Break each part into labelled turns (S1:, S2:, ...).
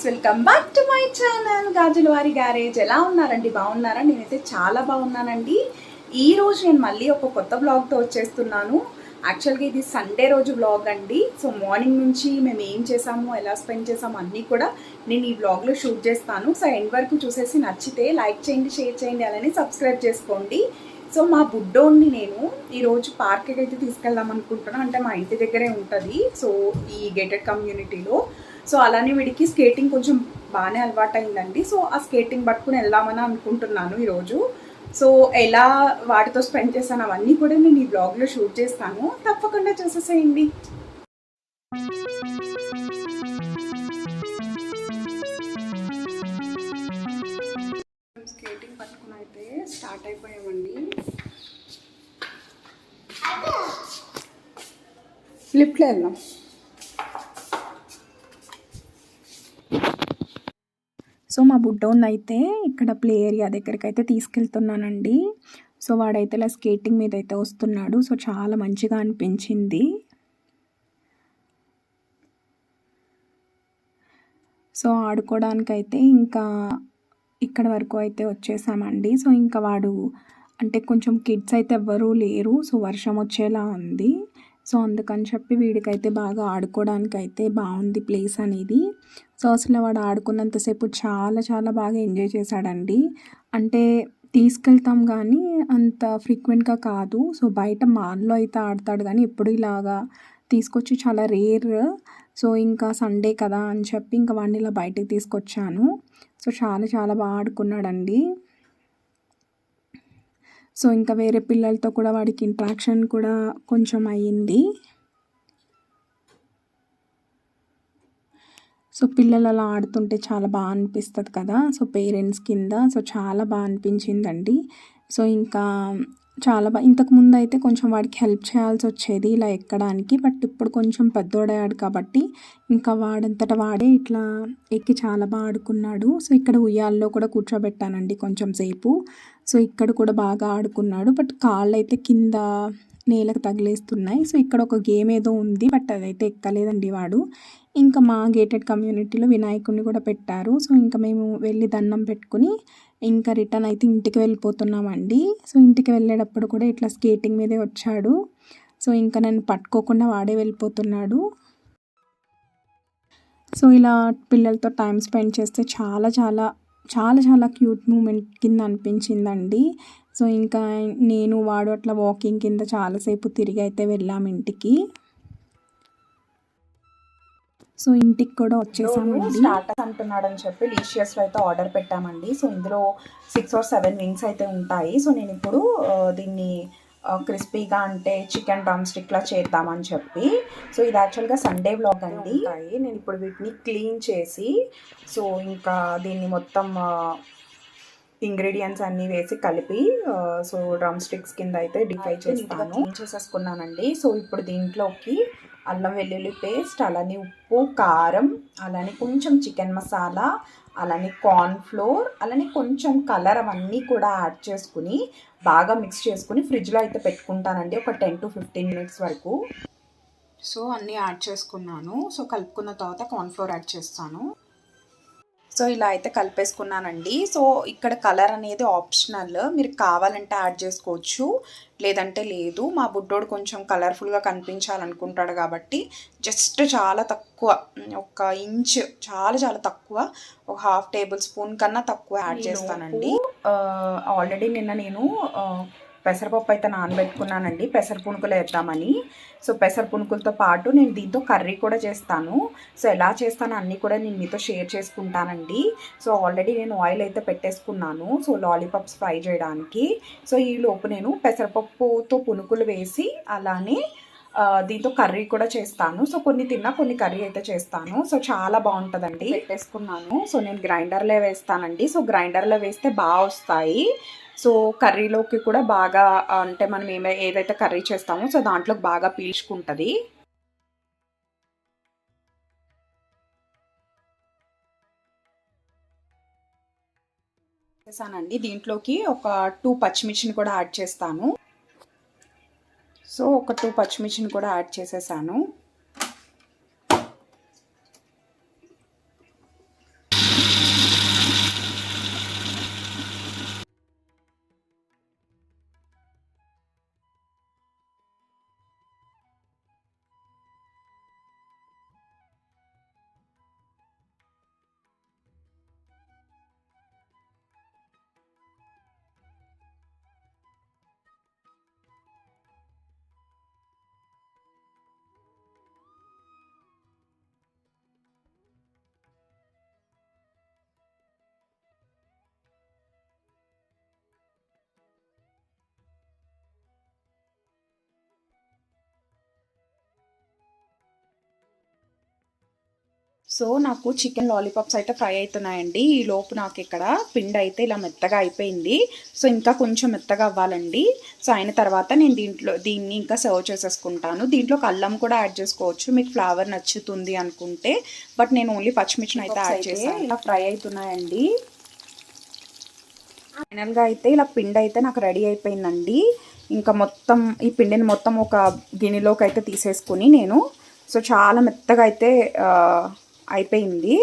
S1: Welcome back to my channel గాజులవారి garage. ఎలా ఉన్నారండి? బాగున్నారా? నేనైతే చాలా బాగున్నానండి. ఈ రోజు నేను మళ్ళీ ఒక కొత్త బ్లాగ్తో వచ్చేస్తున్నాను. యాక్చువల్గా ఇది సండే రోజు బ్లాగ్ అండి. సో మార్నింగ్ నుంచి మేము ఏం చేసాము, ఎలా స్పెండ్ చేసాము అన్నీ కూడా నేను ఈ బ్లాగ్లో షూట్ చేస్తాను. సో ఎండ్ వరకు చూసేసి నచ్చితే లైక్ చేయండి, షేర్ చేయండి, అలానే సబ్స్క్రైబ్ చేసుకోండి. సో మా బుడ్డోని నేను ఈరోజు పార్క్కి అయితే తీసుకెళ్దాం అనుకుంటున్నాను. అంటే మా ఇంటి దగ్గరే ఉంటుంది, సో ఈ గేటెడ్ కమ్యూనిటీలో. సో అలానే వీడికి స్కేటింగ్ కొంచెం బాగానే అలవాటైందండి. సో ఆ స్కేటింగ్ పట్టుకుని వెళ్దామని అనుకుంటున్నాను ఈరోజు. సో ఎలా వాటితో స్పెండ్ చేశాను అవన్నీ కూడా నేను ఈ బ్లాగ్లో షూట్ చేస్తాను, తప్పకుండా చూసేసేయండి. స్కేటింగ్ పట్టుకుని అయితే స్టార్ట్ అయిపోయామండి. లిఫ్ట్లో వెళ్దాం. సో మా బుడ్డోని అయితే ఇక్కడ ప్లే ఏరియా దగ్గరికి అయితే తీసుకెళ్తున్నానండి. సో వాడైతే ఇలా స్కేటింగ్ మీద అయితే వస్తున్నాడు. సో చాలా మంచిగా అనిపించింది. సో ఆడుకోవడానికైతే ఇంకా ఇక్కడ వరకు అయితే వచ్చేసామండి. సో ఇంకా వాడు అంటే కొంచెం కిడ్స్ అయితే ఎవ్వరూ లేరు. సో వర్షం వచ్చేలా ఉంది. సో అందుకని చెప్పి వీడికైతే బాగా ఆడుకోవడానికి అయితే బాగుంది ప్లేస్ అనేది. సో అసలు వాడు ఆడుకున్నంతసేపు చాలా చాలా బాగా ఎంజాయ్ చేశాడండి. అంటే తీసుకెళ్తాం కానీ అంత ఫ్రీక్వెంట్గా కాదు. సో బయట మాల్లో అయితే ఆడతాడు కానీ ఎప్పుడు ఇలాగా తీసుకొచ్చి చాలా రేర్. సో ఇంకా సండే కదా అని చెప్పి ఇంకా వాడిని ఇలా బయటకు తీసుకొచ్చాను. సో చాలా చాలా బాగా ఆడుకున్నాడండి. సో ఇంకా వేరే పిల్లలతో కూడా వాడికి ఇంట్రాక్షన్ కూడా కొంచెం అయ్యింది. సో పిల్లలు అలా ఆడుతుంటే చాలా బాగా అనిపిస్తుంది కదా. సో పేరెంట్స్ కింద సో చాలా బాగా అనిపించిందండి. సో ఇంకా చాలా బాగా ఇంతకుముందు అయితే కొంచెం వాడికి హెల్ప్ చేయాల్సి వచ్చేది ఇలా ఎక్కడానికి. బట్ ఇప్పుడు కొంచెం పెద్దోడయ్యాడు కాబట్టి ఇంకా వాడంతటా వాడే ఇట్లా ఎక్కి చాలా బాగా ఆడుకున్నాడు. సో ఇక్కడ ఉయ్యాల్లో కూడా కూర్చోబెట్టానండి కొంచెం సేపు. సో ఇక్కడ కూడా బాగా ఆడుకున్నాడు. బట్ కాళ్ళు అయితే కింద నేలకు తగిలేస్తున్నాయి. సో ఇక్కడ ఒక గేమ్ ఏదో ఉంది, బట్ అదైతే ఎక్కలేదండి వాడు. ఇంకా మా గేటెడ్ కమ్యూనిటీలో వినాయకుడిని కూడా పెట్టారు. సో ఇంకా మేము వెళ్ళి దండం పెట్టుకుని ఇంకా రిటర్న్ అయితే ఇంటికి వెళ్ళిపోతున్నామండి. సో ఇంటికి వెళ్ళేటప్పుడు కూడా ఇట్లా స్కేటింగ్ మీదే వచ్చాడు. సో ఇంకా నన్ను పట్టుకోకుండా వాడే వెళ్ళిపోతున్నాడు. సో ఇలా పిల్లలతో టైం స్పెండ్ చేస్తే చాలా చాలా చాలా చాలా క్యూట్ మూమెంట్ కింద అనిపించిందండి. సో ఇంకా నేను వాడు అట్లా వాకింగ్ కింద చాలాసేపు తిరిగి అయితే వెళ్ళాము ఇంటికి. సో ఇంటికి కూడా వచ్చేసామండి. స్టార్టర్స్ అంటున్నాడని చెప్పి లీషియస్లో అయితే ఆర్డర్ పెట్టామండి. సో ఇందులో 6 or 7 వింగ్స్ అయితే ఉంటాయి. సో నేను ఇప్పుడు దీన్ని క్రిస్పీగా అంటే చికెన్ డ్రమ్ స్టిక్లా చేద్దామని చెప్పి. సో ఇది యాక్చువల్గా సండే వ్లాగ్ అండి. నేను ఇప్పుడు వీటిని క్లీన్ చేసి సో ఇంకా దీన్ని మొత్తం ఇంగ్రీడియంట్స్ అన్నీ వేసి కలిపి సో డ్రమ్ స్టిక్స్ కింద అయితే డీప్ ఫ్రై చేసేసుకున్నానండి. సో ఇప్పుడు దీంట్లోకి అల్లం వెల్లుల్లి పేస్ట్, అలానే ఉప్పు, కారం, అలానే కొంచెం చికెన్ మసాలా, అలానే కార్న్ ఫ్లోర్, అలానే కొంచెం కలర్ అవన్నీ కూడా యాడ్ చేసుకుని బాగా మిక్స్ చేసుకుని ఫ్రిడ్జ్లో అయితే పెట్టుకుంటానండి ఒక 10 to 15 minutes వరకు. సో అన్నీ యాడ్ చేసుకున్నాను. సో కలుపుకున్న తర్వాత కార్న్ ఫ్లోర్ యాడ్ చేస్తాను. సో ఇలా అయితే కలిపేసుకున్నానండి. సో ఇక్కడ కలర్ అనేది ఆప్షనల్, మీరు కావాలంటే యాడ్ చేసుకోవచ్చు, లేదంటే లేదు. మా బుడ్డోడు కొంచెం కలర్ఫుల్గా కనిపించాలనుకుంటాడు కాబట్టి జస్ట్ చాలా తక్కువ, 1 ఇంచ్, చాలా చాలా తక్కువ, ఒక 1/2 tablespoon కన్నా తక్కువ యాడ్ చేస్తానండి. ఆల్రెడీ నిన్న నేను పెసరపప్పు అయితే నానబెట్టుకున్నానండి పెసర పునుకులు వేద్దామని. సో పెసర పునుకులతో పాటు నేను దీంతో కర్రీ కూడా చేస్తాను. సో ఎలా చేస్తానో అన్నీ కూడా నేను మీతో షేర్ చేసుకుంటానండి. సో ఆల్రెడీ నేను ఆయిల్ అయితే పెట్టేసుకున్నాను సో లాలీపాప్స్ ఫ్రై చేయడానికి. సో ఈ లోపు నేను పెసరపప్పుతో పునుకులు వేసి అలానే దీంతో కర్రీ కూడా చేస్తాను. సో కొన్ని తిన్నా కొన్ని కర్రీ అయితే చేస్తాను. సో చాలా బాగుంటుందండి. పెట్టేసుకున్నాను. సో నేను గ్రైండర్లో వేస్తానండి. సో గ్రైండర్లో వేస్తే బాగా వస్తాయి. సో కర్రీలోకి కూడా బాగా అంటే మనం ఏదైతే కర్రీ చేస్తామో సో దాంట్లోకి బాగా పీల్చుకుంటుంది. చేశానండి. దీంట్లోకి ఒక 2 పచ్చిమిర్చిని కూడా యాడ్ చేస్తాను. సో ఒక 2 పచ్చిమిర్చిని కూడా యాడ్ చేసేసాను. సో నాకు చికెన్ లాలీపాప్స్ అయితే ఫ్రై అవుతున్నాయండి. ఈ లోపు నాకు ఇక్కడ పిండి అయితే ఇలా మెత్తగా అయిపోయింది. సో ఇంకా కొంచెం మెత్తగా అవ్వాలండి. సో అయిన తర్వాత నేను దీన్ని ఇంకా సర్వ్ చేసేసుకుంటాను. దీంట్లో అల్లం కూడా యాడ్ చేసుకోవచ్చు మీకు ఫ్లేవర్ నచ్చుతుంది అనుకుంటే. బట్ నేను ఓన్లీ పచ్చిమిర్చిని అయితే యాడ్ చేసాను. ఇలా ఫ్రై అవుతున్నాయండి. ఫైనల్గా అయితే ఇలా పిండి అయితే నాకు రెడీ అయిపోయిందండి. ఇంకా మొత్తం ఈ పిండిని మొత్తం ఒక గిన్నెలోకి అయితే తీసేసుకుని నేను సో చాలా మెత్తగా అయితే అయిపోయింది.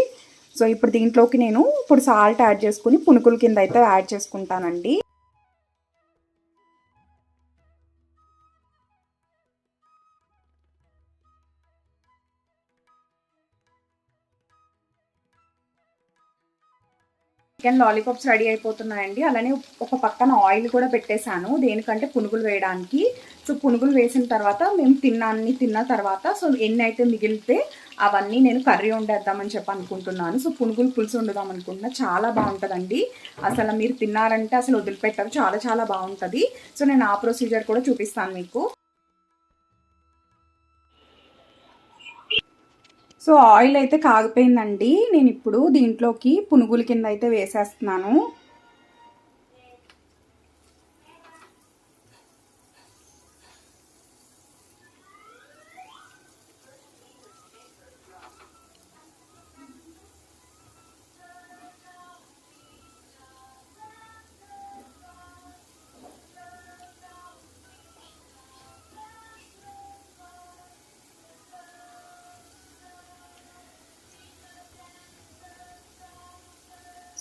S1: సో ఇప్పుడు దీంట్లోకి నేను ఇప్పుడు సాల్ట్ యాడ్ చేసుకుని పునుకుల కింద అయితే యాడ్ చేసుకుంటానండి. చికెన్ లాలీపాప్స్ రెడీ అయిపోతున్నాయండి. అలానే ఒక పక్కన ఆయిల్ కూడా పెట్టేశాను. దేనికంటే పునుగులు వేయడానికి. సో పునుగులు వేసిన తర్వాత మేము తిన్న తర్వాత సో ఎన్ని అయితే మిగిలితే అవన్నీ నేను కర్రీ వండేద్దామని చెప్పి అనుకుంటున్నాను. సో పునుగులు పులుసు వండుదాం అనుకుంటున్నా. చాలా బాగుంటుందండి. అసలు మీరు తిన్నారంటే అసలు వదిలిపెట్టారు. చాలా చాలా బాగుంటుంది. సో నేను ఆ ప్రొసీజర్ కూడా చూపిస్తాను మీకు. సో ఆయిల్ అయితే కాగిపోయిందండి. నేను ఇప్పుడు దీంట్లోకి పునుగుల కింద అయితే వేసేస్తున్నాను.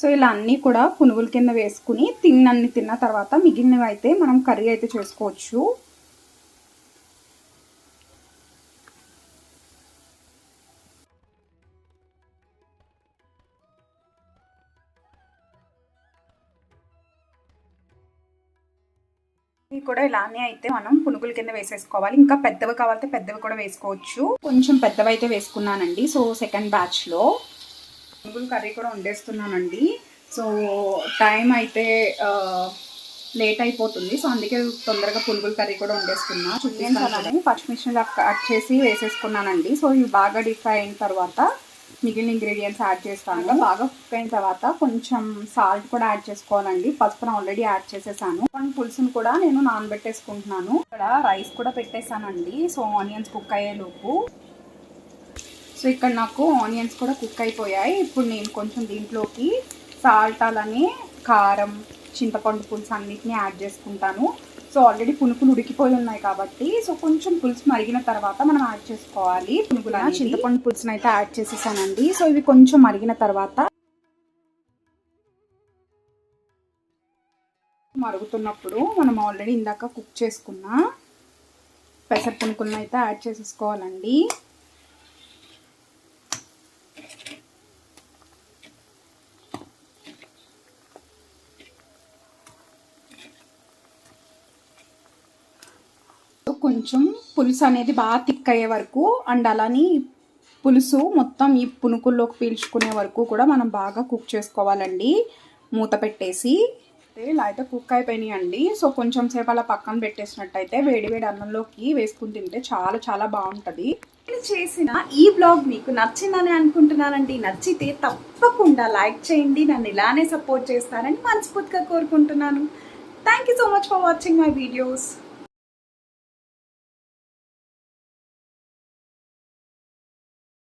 S1: సో ఇలా అన్నీ కూడా పునుగుల కింద వేసుకుని తిన్న తర్వాత మిగిలినవి అయితే మనం కర్రీ అయితే చేసుకోవచ్చు. ఇవి కూడా ఇలానే అయితే మనం పునుగుల కింద వేసేసుకోవాలి. ఇంకా పెద్దవి కావాలంటే పెద్దవి కూడా వేసుకోవచ్చు. కొంచెం పెద్దవి అయితే వేసుకున్నానండి. సో సెకండ్ బ్యాచ్లో పునుగుల కర్రీ కూడా వండేస్తున్నానండి. సో టైం అయితే లేట్ అయిపోతుంది. సో అందుకే తొందరగా పునుగుల కర్రీ కూడా వండేస్తున్నా. చూపించాలని పచ్చిమిర్చిని కట్ చేసి వేసేసుకున్నానండి. సో ఇవి బాగా డీప్ ఫ్రై అయిన తర్వాత మిగిలిన ఇంగ్రీడియంట్స్ యాడ్ చేస్తాను. బాగా కుక్ అయిన తర్వాత కొంచెం సాల్ట్ కూడా యాడ్ చేసుకోవాలండి. పసుపును ఆల్రెడీ యాడ్ చేసేసాను. పులుసును కూడా నేను నానబెట్టేసుకుంటున్నాను. ఇక్కడ రైస్ కూడా పెట్టేశానండి. సో ఆనియన్స్ కుక్ అయ్యేలోపు సో ఇక్కడ నాకు ఆనియన్స్ కూడా కుక్ అయిపోయాయి. ఇప్పుడు నేను కొంచెం దీంట్లోకి సాల్ట్ అలానే కారం చింతపండు పులుసు అన్నిటిని యాడ్ చేసుకుంటాను. సో ఆల్రెడీ పునుకులు ఉడికిపోయి ఉన్నాయి కాబట్టి సో కొంచెం పులుసు మరిగిన తర్వాత మనం యాడ్ చేసుకోవాలి. పునుగుల చింతపండు పులుసుని అయితే యాడ్ చేసేసానండి. సో ఇవి కొంచెం మరిగిన తర్వాత మరుగుతున్నప్పుడు మనం ఆల్రెడీ ఇందాక కుక్ చేసుకున్న పెసర పునుకులను అయితే యాడ్ చేసేసుకోవాలండి. కొంచెం పులుసు అనేది బాగా థిక్ అయ్యే వరకు అండ్ అలానే పులుసు మొత్తం ఈ పునుకుల్లోకి పీల్చుకునే వరకు కూడా మనం బాగా కుక్ చేసుకోవాలండి. మూత పెట్టేసి ఇలా అయితే కుక్ అయిపోయినాయి అండి. సో కొంచెం సేపు అలా పక్కన పెట్టేసినట్టయితే వేడివేడి అన్నంలోకి వేసుకుని తింటే చాలా చాలా బాగుంటుంది. నేను చేసిన ఈ బ్లాగ్ మీకు నచ్చిందని అనుకుంటున్నానండి. నచ్చితే తప్పకుండా లైక్ చేయండి. నన్ను ఇలానే సపోర్ట్ చేస్తారని మనస్ఫూర్తిగా కోరుకుంటున్నాను. Thank you so much for watching my videos.